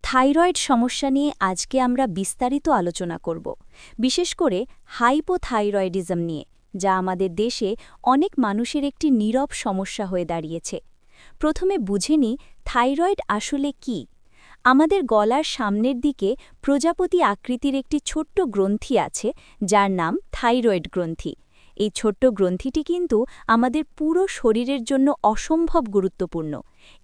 Thyroid সমস্যা নিয়ে আজকে আমরা বিস্তারিত আলোচনা করব, বিশেষ করে হাইপোথাইরয়েডিজম নিয়ে, যা আমাদের দেশে অনেক মানুষের একটি নীরব সমস্যা হয়ে দাঁড়িয়েছে। প্রথমে বুঝে নিই থাইরয়েড আসলে কি। আমাদের গলার সামনের দিকে প্রজাপতি আকৃতির একটি ছোট্ট গ্রন্থি আছে, যার নাম থাইরয়েড গ্রন্থি। এই ছোট্ট গ্রন্থিটি কিন্তু আমাদের পুরো শরীরের জন্য অসম্ভব গুরুত্বপূর্ণ।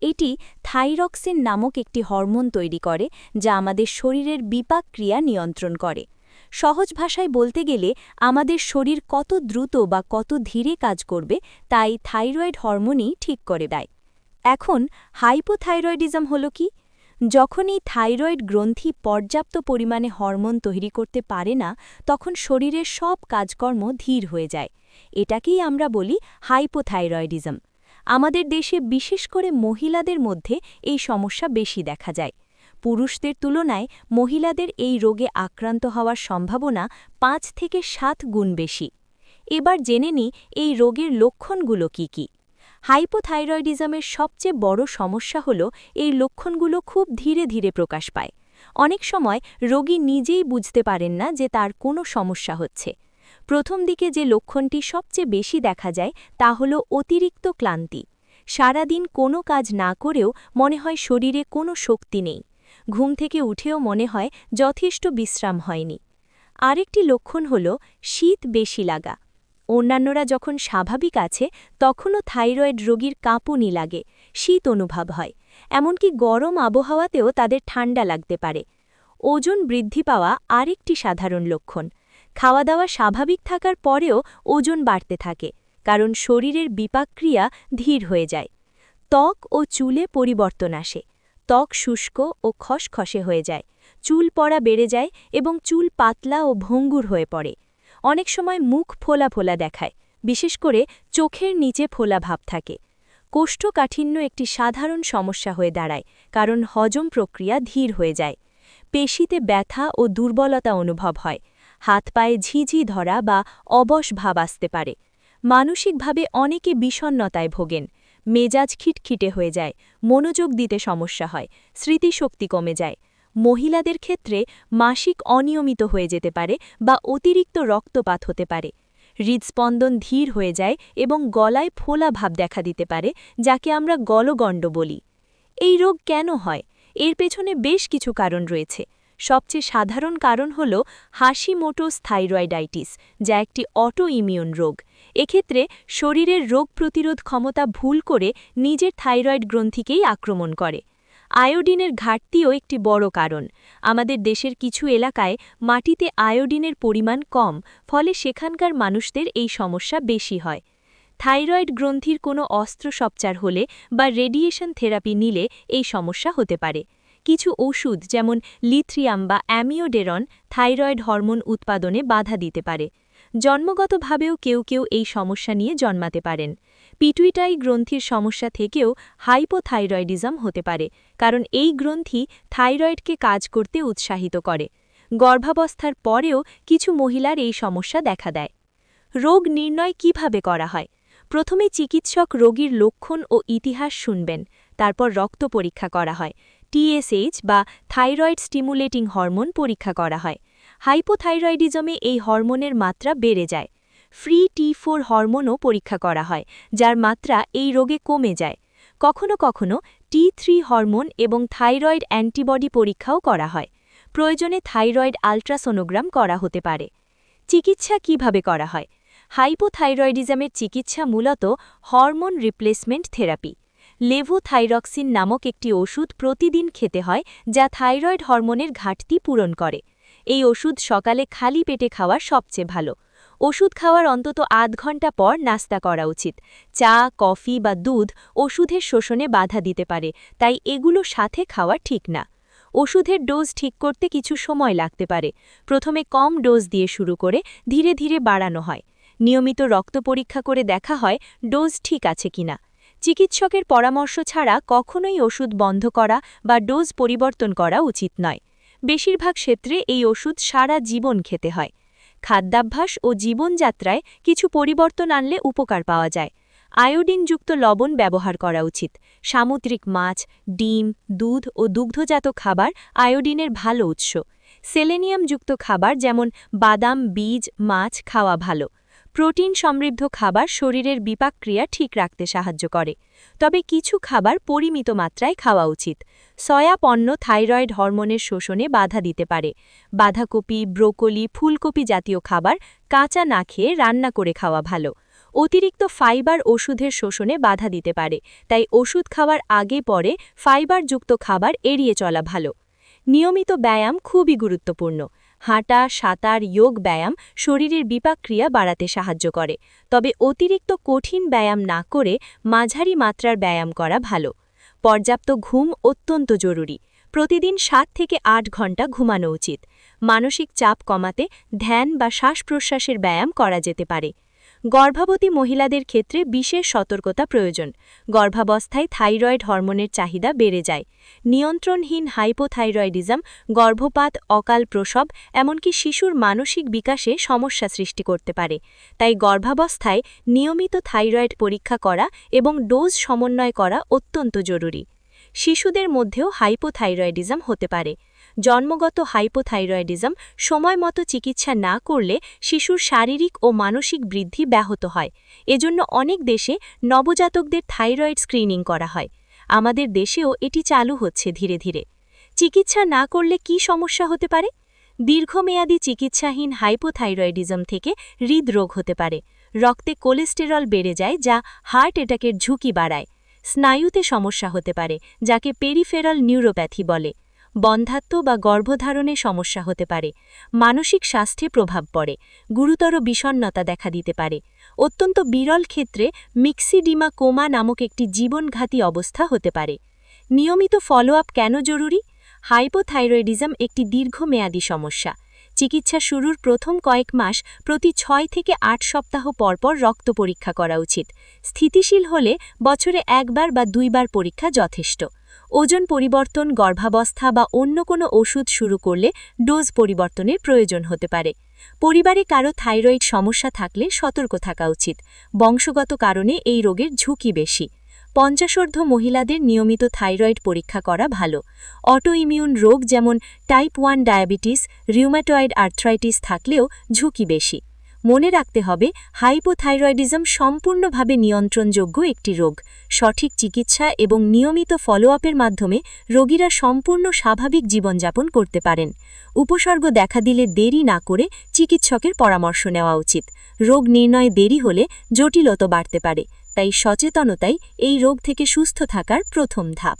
এটি থাইরক্সিন নামক একটি হরমোন তৈরি করে, যা আমাদের শরীরের বিপাক ক্রিয়া নিয়ন্ত্রণ করে। সহজ ভাষায় বলতে গেলে আমাদের শরীর কত দ্রুত বা কত ধীরে কাজ করবে তাই থাইরয়েড হরমোনই ঠিক করে দেয়। এখন হাইপোথাইরয়েডিজম হলো কি? যখন এই থাইরয়েড গ্রন্থি পর্যাপ্ত পরিমাণে হরমোন তৈরি করতে পারে না, তখন শরীরের সব কাজকর্ম ধীর হয়ে যায়। এটাকেই আমরা বলি হাইপোথাইরয়েডিজম। আমাদের দেশে বিশেষ করে মহিলাদের মধ্যে এই সমস্যা বেশি দেখা যায়। পুরুষদের তুলনায় মহিলাদের এই রোগে আক্রান্ত হওয়ার সম্ভাবনা ৫ থেকে ৭ গুণ বেশি। এবার জেনে নিই এই রোগের লক্ষণগুলো কি কি। হাইপোথাইরয়েডিজমের সবচেয়ে বড় সমস্যা হল এই লক্ষণগুলো খুব ধীরে ধীরে প্রকাশ পায়। অনেক সময় রোগী নিজেই বুঝতে পারেন না যে তার কোনো সমস্যা হচ্ছে। প্রথম দিকে যে লক্ষণটি সবচেয়ে বেশি দেখা যায় তা হল অতিরিক্ত ক্লান্তি। সারাদিন কোনো কাজ না করেও মনে হয় শরীরে কোনো শক্তি নেই। ঘুম থেকে উঠেও মনে হয় যথেষ্ট বিশ্রাম হয়নি। আরেকটি লক্ষণ হল শীত বেশি লাগা। অন্যান্যরা যখন স্বাভাবিক আছে তখনও থাইরয়েড রোগীর কাঁপুনি লাগে, শীত অনুভব হয়। এমনকি গরম আবহাওয়াতেও তাদের ঠান্ডা লাগতে পারে। ওজন বৃদ্ধি পাওয়া আরেকটি সাধারণ লক্ষণ। খাওয়া দাওয়া স্বাভাবিক থাকার পরেও ওজন বাড়তে থাকে, কারণ শরীরের বিপাকক্রিয়া ধীর হয়ে যায়। ত্বক ও চুলে পরিবর্তন আসে। ত্বক শুষ্ক ও খসখসে হয়ে যায়, চুল পড়া বেড়ে যায় এবং চুল পাতলা ও ভঙ্গুর হয়ে পড়ে। অনেক সময় মুখ ফোলা ফোলা দেখায়, বিশেষ করে চোখের নিচে ফোলা ভাব থাকে। কোষ্ঠকাঠিন্য একটি সাধারণ সমস্যা হয়ে দাঁড়ায়, কারণ হজম প্রক্রিয়া ধীর হয়ে যায়। পেশিতে ব্যথা ও দুর্বলতা অনুভব হয়। হাত পায়ে ঝিঝি ধরা বা অবশ ভাব আসতে পারে। মানসিকভাবে অনেকে বিষণ্ণতায় ভোগেন। মেজাজ খিটখিটে হয়ে যায়, মনোযোগ দিতে সমস্যা হয়, স্মৃতিশক্তি কমে যায়। মহিলাদের ক্ষেত্রে মাসিক অনিয়মিত হয়ে যেতে পারে বা অতিরিক্ত রক্তপাত হতে পারে। হৃদস্পন্দন ধীর হয়ে যায় এবং গলায় ফোলা ভাব দেখা দিতে পারে, যাকে আমরা গলগণ্ড বলি। এই রোগ কেন হয়? এর পেছনে বেশ কিছু কারণ রয়েছে। সবচেয়ে সাধারণ কারণ হল হাশিমোটোস থাইরয়েডাইটিস, যা একটি অটো ইমিউন রোগ। এক্ষেত্রে শরীরের রোগ প্রতিরোধ ক্ষমতা ভুল করে নিজের থাইরয়েড গ্রন্থিকেই আক্রমণ করে। আয়োডিনের ঘাটতিও একটি বড় কারণ। আমাদের দেশের কিছু এলাকায় মাটিতে আয়োডিনের পরিমাণ কম, ফলে সেখানকার মানুষদের এই সমস্যা বেশি হয়। থাইরয়েড গ্রন্থির কোনো অস্ত্রোপচার হলে বা রেডিয়েশন থেরাপি নিলে এই সমস্যা হতে পারে। কিছু ওষুধ যেমন লিথিয়াম বা অ্যামিওডেরন থাইরয়েড হরমোন উৎপাদনে বাধা দিতে পারে। জন্মগতভাবেও কেউ কেউ এই সমস্যা নিয়ে জন্মাতে পারেন। পিটুইটারি গ্রন্থির সমস্যা থেকেও হাইপোথাইরয়েডিজম হতে পারে, কারণ এই গ্রন্থি থাইরয়েডকে কাজ করতে উৎসাহিত করে। গর্ভাবস্থার পরেও কিছু মহিলার এই সমস্যা দেখা দেয়। রোগ নির্ণয় কিভাবে করা হয়? প্রথমে চিকিৎসক রোগীর লক্ষণ ও ইতিহাস শুনবেন, তারপর রক্ত পরীক্ষা করা হয়। টিএসএইচ বা থাইরয়েড স্টিমুলেটিং হরমোন পরীক্ষা করা হয়। হাইপোথাইরয়েডিজমে এই হরমোনের মাত্রা বেড়ে যায়। ফ্রি T4 হরমোনও পরীক্ষা করা হয়, যার মাত্রা এই রোগে কমে যায়। কখনো কখনো T3 হরমোন এবং থাইরয়েড অ্যান্টিবডি পরীক্ষাও করা হয়। প্রয়োজনে থাইরয়েড আল্ট্রাসোনোগ্রাম করা হতে পারে। চিকিৎসা কিভাবে করা হয়? হাইপোথাইরয়েডিজমের চিকিৎসা মূলত হরমোন রিপ্লেসমেন্ট থেরাপি। লেভোথাইরক্সিন নামক একটি ওষুধ প্রতিদিন খেতে হয়, যা থাইরয়েড হরমোনের ঘাটতি পূরণ করে। এই ওষুধ সকালে খালি পেটে খাওয়া সবচেয়ে ভালো। ওষুধ খাওয়ার অন্তত আধ ঘন্টা পর নাস্তা করা উচিত। চা, কফি বা দুধ ওষুধের শোষণে বাধা দিতে পারে, তাই এগুলো সাথে খাওয়া ঠিক না। ওষুধের ডোজ ঠিক করতে কিছু সময় লাগতে পারে। প্রথমে কম ডোজ দিয়ে শুরু করে ধীরে ধীরে বাড়ানো হয়। নিয়মিত রক্ত পরীক্ষা করে দেখা হয় ডোজ ঠিক আছে কিনা। চিকিৎসকের পরামর্শ ছাড়া কখনোই ওষুধ বন্ধ করা বা ডোজ পরিবর্তন করা উচিত নয়। বেশিরভাগ ক্ষেত্রে এই ওষুধ সারা জীবন খেতে হয়। খাদ্যাভ্যাস ও জীবনযাত্রায় কিছু পরিবর্তন আনলে উপকার পাওয়া যায়। আয়োডিনযুক্ত লবণ ব্যবহার করা উচিত। সামুদ্রিক মাছ, ডিম, দুধ ও দুগ্ধজাত খাবার আয়োডিনের ভালো উৎস। সেলেনিয়ামযুক্ত খাবার যেমন বাদাম, বীজ, মাছ খাওয়া ভালো। প্রোটিন সমৃদ্ধ খাবার শরীরের বিপাকক্রিয়া ঠিক রাখতে সাহায্য করে। তবে কিছু খাবার পরিমিত মাত্রায় খাওয়া উচিত। সয়া পণ্য থাইরয়েড হরমোনের শোষণে বাধা দিতে পারে। বাঁধাকপি, ব্রোকলি, ফুলকপি জাতীয় খাবার কাঁচা না খেয়ে রান্না করে খাওয়া ভালো। অতিরিক্ত ফাইবার ওষুধের শোষণে বাধা দিতে পারে, তাই ওষুধ খাওয়ার আগে পরে ফাইবারযুক্ত খাবার এড়িয়ে চলা ভালো। নিয়মিত ব্যায়াম খুবই গুরুত্বপূর্ণ। হাঁটা, সাঁতার, যোগ ব্যায়াম শরীরের বিপাকক্রিয়া বাড়াতে সাহায্য করে। তবে অতিরিক্ত কঠিন ব্যায়াম না করে মাঝারি মাত্রার ব্যায়াম করা ভালো। পর্যাপ্ত ঘুম অত্যন্ত জরুরি। প্রতিদিন 7 থেকে 8 ঘন্টা ঘুমানো উচিত। মানসিক চাপ কমাতে ধ্যান বা শ্বাস-প্রশ্বাসের ব্যায়াম করা যেতে পারে। গর্ভবতী মহিলাদের ক্ষেত্রে বিশেষ সতর্কতা প্রয়োজন। গর্ভাবস্থায় থাইরয়েড হরমোনের চাহিদা বেড়ে যায়। নিয়ন্ত্রণহীন হাইপোথাইরয়েডিজম গর্ভপাত, অকাল প্রসব, এমনকি শিশুর মানসিক বিকাশে সমস্যা সৃষ্টি করতে পারে। তাই গর্ভাবস্থায় নিয়মিত থাইরয়েড পরীক্ষা করা এবং ডোজ সমন্বয় করা অত্যন্ত জরুরি। শিশুদের মধ্যেও হাইপোথাইরয়েডিজম হতে পারে। জন্মগত হাইপোথাইরয়েডিজম সময়মতো চিকিৎসা না করলে শিশুর শারীরিক ও মানসিক বৃদ্ধি ব্যাহত হয়। এজন্য অনেক দেশে নবজাতকদের থাইরয়েড স্ক্রিনিং করা হয়। আমাদের দেশেও এটি চালু হচ্ছে ধীরে ধীরে। চিকিৎসা না করলে কি সমস্যা হতে পারে? দীর্ঘমেয়াদী চিকিৎসাহীন হাইপোথাইরয়েডিজম থেকে হৃদরোগ হতে পারে। রক্তে কোলেস্টেরল বেড়ে যায়, যা হার্ট অ্যাটাকের ঝুঁকি বাড়ায়। স্নায়ুতে সমস্যা হতে পারে, যাকে পেরিফেরাল নিউরোপ্যাথি বলে। বন্ধ্যাত্ব বা গর্ভধারণে সমস্যা হতে পারে। মানসিক স্বাস্থ্যে প্রভাব পড়ে। গুরুতর বিষণ্ণতা দেখা দিতে পারে। অত্যন্ত বিরল ক্ষেত্রে মিক্সিডিমা কোমা নামক একটি জীবনঘাতী অবস্থা হতে পারে। নিয়মিত ফলো-আপ কেন জরুরি? হাইপোথাইরয়েডিজম একটি দীর্ঘমেয়াদী সমস্যা। চিকিৎসা শুরুর প্রথম কয়েক মাস প্রতি 6 থেকে 8 সপ্তাহ পরপর রক্ত পরীক্ষা করা উচিত। স্থিতিশীল হলে বছরে 1 বার বা 2 বার পরীক্ষা যথেষ্ট। ওজন পরিবর্তন, গর্ভাবস্থা বা অন্য কোনো ওষুধ শুরু করলে ডোজ পরিবর্তনের প্রয়োজন হতে পারে। পরিবারে কারো থাইরয়েড সমস্যা থাকলে সতর্ক থাকা উচিত। বংশগত কারণে এই রোগের ঝুঁকি বেশি। 50ঊর্ধ্ব মহিলাদের নিয়মিত থাইরয়েড পরীক্ষা করা ভালো। অটোইমিউন রোগ যেমন টাইপ 1 ডায়াবেটিস, রিউম্যাটয়েড আর্থ্রাইটিস থাকলেও ঝুঁকি বেশি। মনে রাখতে হবে, হাইপোথাইরয়েডিজম সম্পূর্ণভাবে নিয়ন্ত্রণযোগ্য একটি রোগ। সঠিক চিকিৎসা এবং নিয়মিত ফলো-আপের মাধ্যমে রোগীরা সম্পূর্ণ স্বাভাবিক জীবনযাপন করতে পারেন। উপসর্গ দেখা দিলে দেরি না করে চিকিৎসকের পরামর্শ নেওয়া উচিত। রোগ নির্ণয়ে দেরি হলে জটিলতা বাড়তে পারে। তাই সচেতনতাই এই রোগ থেকে সুস্থ থাকার প্রথম ধাপ।